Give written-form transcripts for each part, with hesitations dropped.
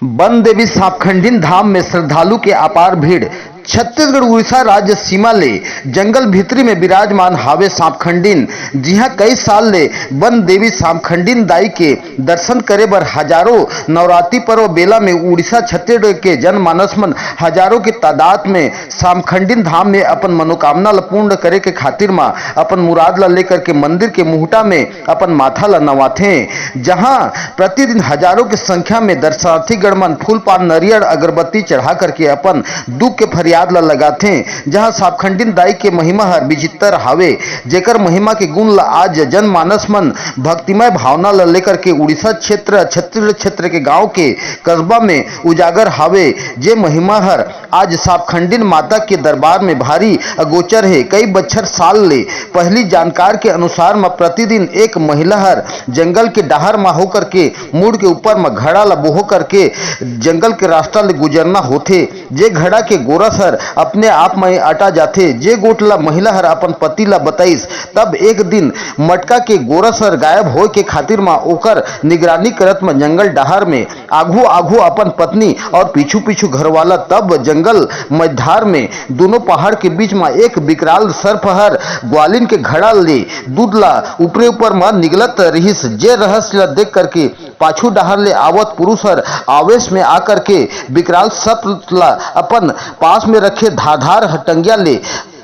One देवी सांपखंडीन धाम में श्रद्धालु के अपार भीड़। छत्तीसगढ़ उड़ीसा राज्य सीमा ले जंगल भीतरी में विराजमान हावे सांपखंडीन। जी हां, कई साल ले वन देवी सांपखंडीन दाई के दर्शन करे बर हजारों नवरात्रि पर्व बेला में उड़ीसा छत्तीसगढ़ के जनमानस मन हजारों की तादाद में सांपखंडीन धाम में अपन मनोकामना ल पूर्ण करे के खातिर मा अपन मुराद ला लेकर के मंदिर के मुहटा में अपन माथा ला नवाथे। जहां प्रतिदिन हजारों की संख्या में दर्शनार्थी गणमन फूल पान नरियर अगरबत्ती चढ़ा करके अपन दुख के फरियाद ला लगाथे। जहां सांपखंडीन दाई के महिमा हर विचित्र हावे, जेकर महिमा के गुण ला आज जनमानस मन भक्तिमय भावना ला लेकर के उड़ीसा क्षेत्र छत्तीसगढ़ क्षेत्र के गांव के कस्बा में उजागर हावे। जे महिमा हर आज सांपखंडीन माता के दरबार में भारी अगोचर है। कई बछर साल ले पहली जानकार के अनुसार में प्रतिदिन एक महिला हर जंगल के डाहर में होकर के मुड़ के ऊपर में घड़ा ला बोहो करके जंगल के रास्ता ले गुजरना होथे। जे घड़ा के गोरस हर अपने आप में अटा जाथे। जे गोट ला महिला हर अपन पति ला बताइस, तब एक दिन मटका के गोरस हर गायब होए के खातिर में ओकर निगरानी करत में जंगल डाहर में आघू आघू अपन पत्नी और पीछू पीछू घरवाला, तब जंगल मझधार में दोनों पहाड़ के बीच में एक विकराल सर्प हर ग्वालिन के घड़ा ले दूध ला ऊपरे ऊपर में निगलत रहिस। जे रहस्य ला देख करके पाछू डाहर ले आवत पुरुष हर आवेश में आकर के विकराल सर्प ला अपन पास में रखे धारदार हटंगिया ले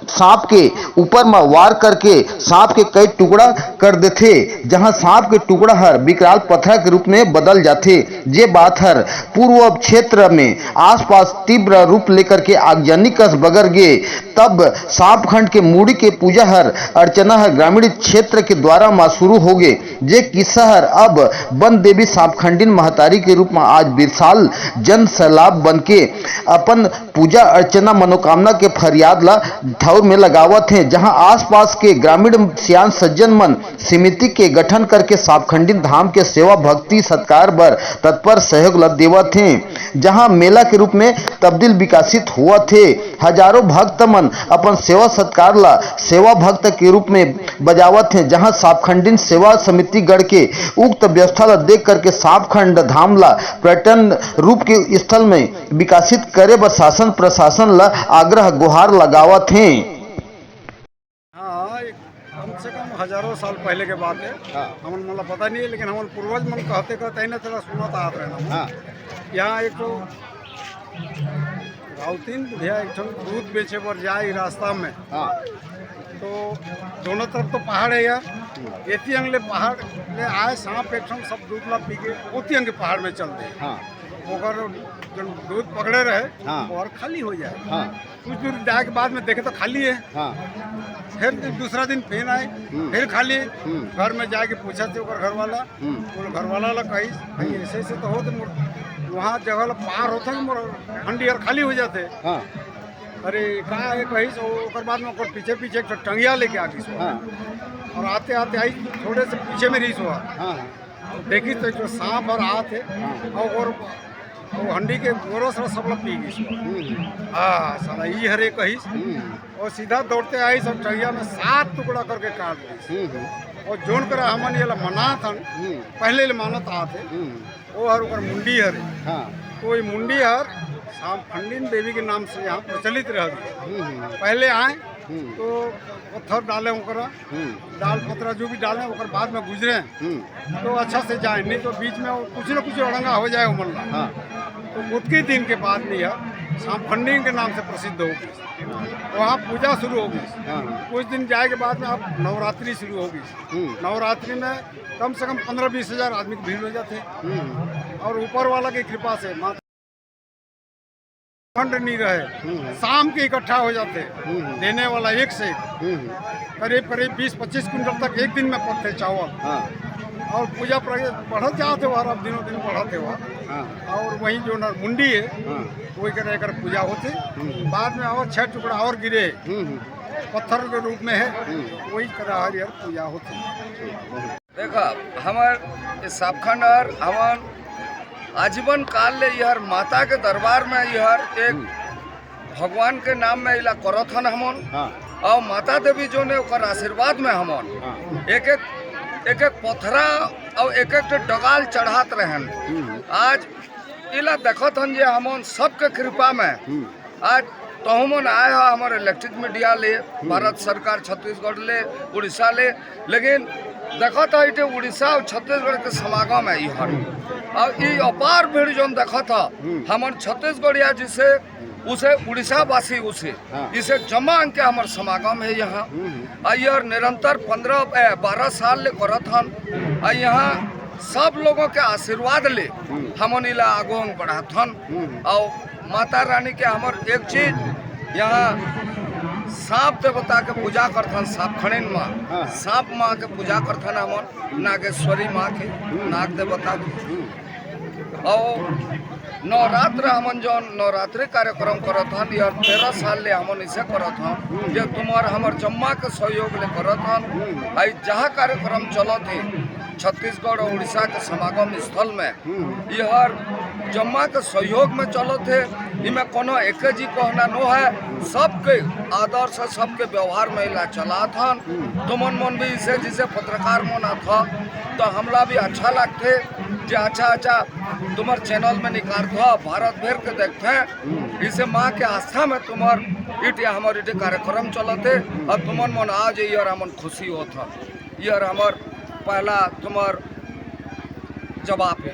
सांप के ऊपर में वार करके सांप के कई टुकड़ा कर देथे। जहां सांप के टुकड़ा हर विकराल पत्थर के रूप में बदल जाथे। जे बात हर पूर्व क्षेत्र में आसपास तीव्र रूप लेकर के आगजनी कस बगर गे, तब सांप खंड के मूड़ी के पूजा हर अर्चना हर ग्रामीण क्षेत्र के द्वारा में शुरू हो गए। जे किस्सा हर अब वन देवी सांपखंडीन महतारी के रूप में आज विशाल जन सैलाब बन के अपन पूजा अर्चना मनोकामना के फरियाद ला ठौर में लगावत हैं। जहां आसपास के ग्रामीण सियान सज्जन मन समिति के गठन करके सांपखंडीन धाम के सेवा भक्ति सत्कार बर तत्पर सहयोग ला देवत हैं। जहां मेला के रूप में तब्दील विकसित हुआ थे। हजारों भक्त मन अपन सेवा सत्कार ला सेवा भक्त के रूप में बजावत हैं। जहां सांपखंडीन सेवा समिति गढ़ के उक्त व्यवस्था ला देख करके सांपखंड धाम ला पर्यटन रूप के स्थल में विकसित करे बर शासन प्रशासन ला आग्रह गुहार लगावत हैं। हाँ, कम से कम हजारों साल पहले के बात है। हमन मतलब पता नहीं है, लेकिन हमन पूर्वज मन कहते कहते ना तेरा सुना था आप रहना। यहाँ एक तो राउतीन बुढ़िया एक दूध बेचे पर जाए रास्ता में, तो दोनों तरफ तो पहाड़ है यार। एती अंगले पहाड़ ले आए सांप एक सब दूध ला पी के ओती अंग पहाड़ में चलते ओकर जब दूध पकड़े रहे और खाली हो जाए। कुछ दूर जाए के बाद में देखे तो खाली है। फिर दूसरा दिन फिर आए, फिर खाली। घर में जाके पूछा थे घर वाला, घर वाला ला कही भाई ऐसे ऐसे तो हो, तो वहाँ जगह ला पार होता है हंडी और खाली हो जाते। अरे कहाँ है कहीं से बाद में पीछे पीछे एक टंगिया लेके आ गई और आते आते आई थोड़े से पीछे में रीस हुआ। देखी तो जो सांप और हाथ है और वो हंडी के गोरस सब लोग पी गई। हाँ साला ये हरे कही और सीधा दौड़ते आई सब टंगिया में 7 टुकड़ा करके काट दी। और जोन कर हमन ये मना था पहले ले मानत आते वो हर ऊपर मुंडी हर। तो ये मुंडी हर सांपखंडीन देवी के नाम से यहाँ प्रचलित रह गई। पहले आए तो पत्थर डाले ओकरा, डाल पत्थर जो भी डालें ओकर बाद में गुजरे तो अच्छा से जाए, नहीं तो बीच में कुछ न कुछ अड़ंगा हो जाए उमरला। तो कुछ के दिन के बाद में यह सांपखंडीन के नाम से प्रसिद्ध हो गई। वहाँ पूजा शुरू हो गई। कुछ दिन जाए के बाद में अब नवरात्रि शुरू हो गई। नवरात्रि में कम से कम 15-20 हज़ार आदमी की भीड़ हो जाते। और ऊपर वाला की कृपा से खंड नहीं रहे, शाम के इकट्ठा हो जाते। देने वाला एक से करीब करीब 20-25 क्विंटल तक एक दिन में पकते चावल। और पूजा बढ़त जाते हुआ अब दिनों दिन बढ़ते हुआ। और वहीं जो न मुंडी है वही कर पूजा होती। बाद में और 6 टुकड़ा और गिरे पत्थर के रूप में है, वही करा हरियर पूजा होती। देखा हमार सांपखंड हमार आजीवन काल ले यहर माता के दरबार में यहर एक भगवान के नाम में इला करत हन हमन। और माता देवी जो ने ओकर आशीर्वाद में हमन एक एक पथरा और एक डगाल चढ़ात रहन। आज इला देखत हन जे हमन सबके कृपा में आज तहुमन आए हो हमारे इलेक्ट्रिक मीडिया ले भारत सरकार छत्तीसगढ़ ले उड़ीसा ले, लेकिन देखत है इटे उड़ीसा और छत्तीसगढ़ के समागम है यहाँ और ये अपार भीड़ जो देखत है हमन छत्तीसगढ़िया जिसे उसे उड़ीसा वासी उसे इसे जमा के हमारे समागम है यहाँ और निरंतर 12 साल ले करत हन और यहाँ सब लोगों के आशीर्वाद ले हमन इला आगो बढ़ात हन और माता रानी के हमर एक चीज यहाँ सांप देवता के पूजा करथन, सांप खड़ेन माँ सांप माँ के पूजा करथन हमन, नागेश्वरी माँ के नाग देवता के। और नवरात्र हमन जो नवरात्रि कार्यक्रम करत हन यह 13 साल ले हमन इसे करत हन जे तुम्हार हमर जम्मा के सहयोग ले करत हन। आई जहाँ कार्यक्रम चलत है छत्तीसगढ़ और उड़ीसा के समागम स्थल में यह जम्मा के सहयोग में चलत है। इमें कोनो एक जी कहना नो है, सबके आदर से सबके व्यवहार में इला चलात हन। तुमन मन भी इसे जिसे पत्रकार मन था तो हमला भी अच्छा लगते जे अच्छा तुम्हार चैनल में निकाल दो भारत भर के देखते हैं इसे माँ के आस्था में तुम्हार इटे हमारे इटे कार्यक्रम चलते और तुमन मन आज यार हमन खुशी होता यार हमार पहला तुम्हार जवाब है।